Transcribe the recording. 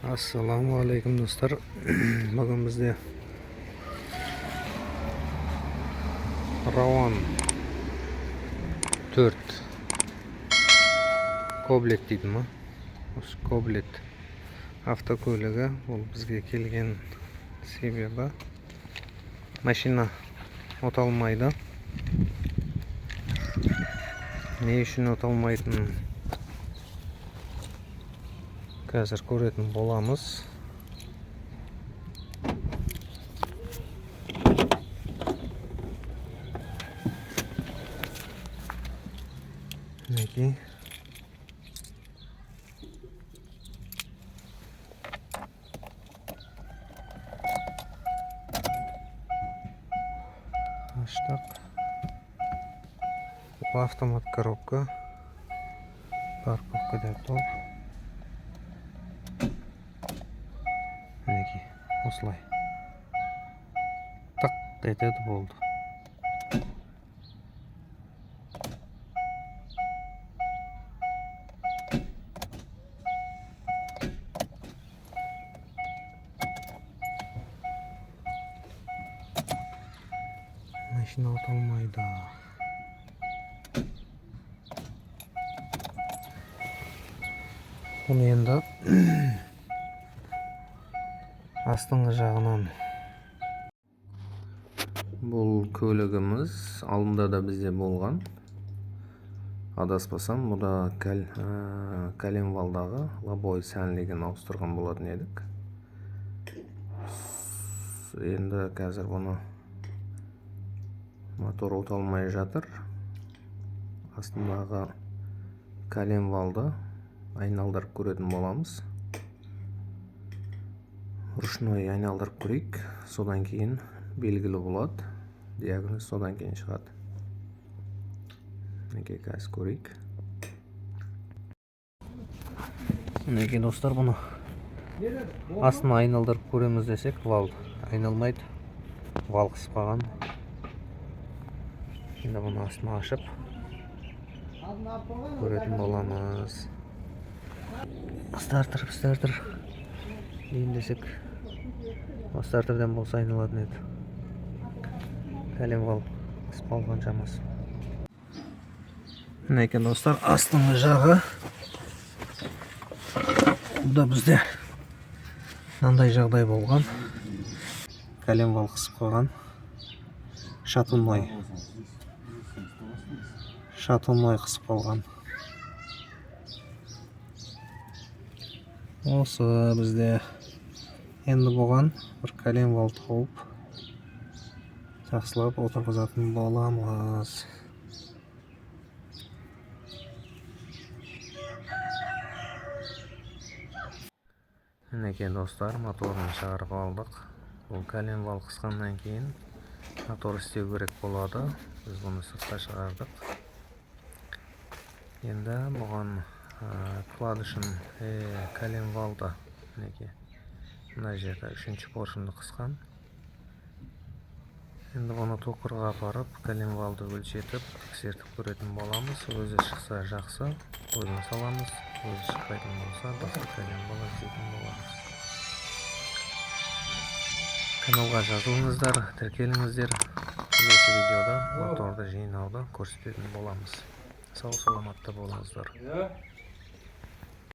Assalomu alaykum do'stlar. Bugun bizda Ravon 4 Koblet deydimi? O'sha Koblet avtoko'yligi bu bizga kelgan sebebi mashina o'tolmaydi. Ne uchun o'tolmaydi? Hozir ko'radigan bo'lamiz. Nega? Hashtag автомат коробка. Парковкада топ. Nega? Осылай. Так етеді болды. Машина o'tolmaydi. Bunu endi астыңғы жағынан бұл көлігіміз алдында да бізде болған. Адаспасам, бұда Коленвалдағы лобой сәнлігін ауыстырған болатын едік. Енді қазір бұны мотор o'tolmай жатыр. Астындағы Коленвалды айналдырып көретін боламыз. Ручной айналдырып көрейік. Содан кейін белгілі болады. Диагноз содан кейін шығады. Неге қазір көрейік. Неге достар, бұны астын айналдырып көреміз десек, вал айналмайды. Вал қысып қалған. Енді бұны астын ашып көретін боламыз. Стартер дейін десек, стартерден болса айналатын еді. Коленвал қысып қалған шамасы. Мінекен достар, астыңғы жағы. Бұда бізде мынандай жағдай болған. Коленвал қысып қалған. Шатылмай қысып қалған. Осы бізде енді болған бір Коленвал тауып жақсылап отырғызатын боламыз. Мінеке достар, моторын шығарып алдық. Бұл Коленвал қысқаннан кейін мотор істеу керек болады. Біз бұны сыртқа шығардық. Енді бұған вкладышын Коленвалда мінеке мына жерде 3-ші поршынды қысқан. Енді бұны токырға апарып, Коленвалды өлшетіп, тексертіп көретін боламыз. Өзі шықса жақсы, өзін саламыз. Өзі шықпайтын болса, басқа Коленвал іздейтін боламыз. Каналға жазылыңыздар, тіркеліңіздер. Келесі видеода моторды жинауды көрсететін боламыз. Сау саламатта болыңыздар.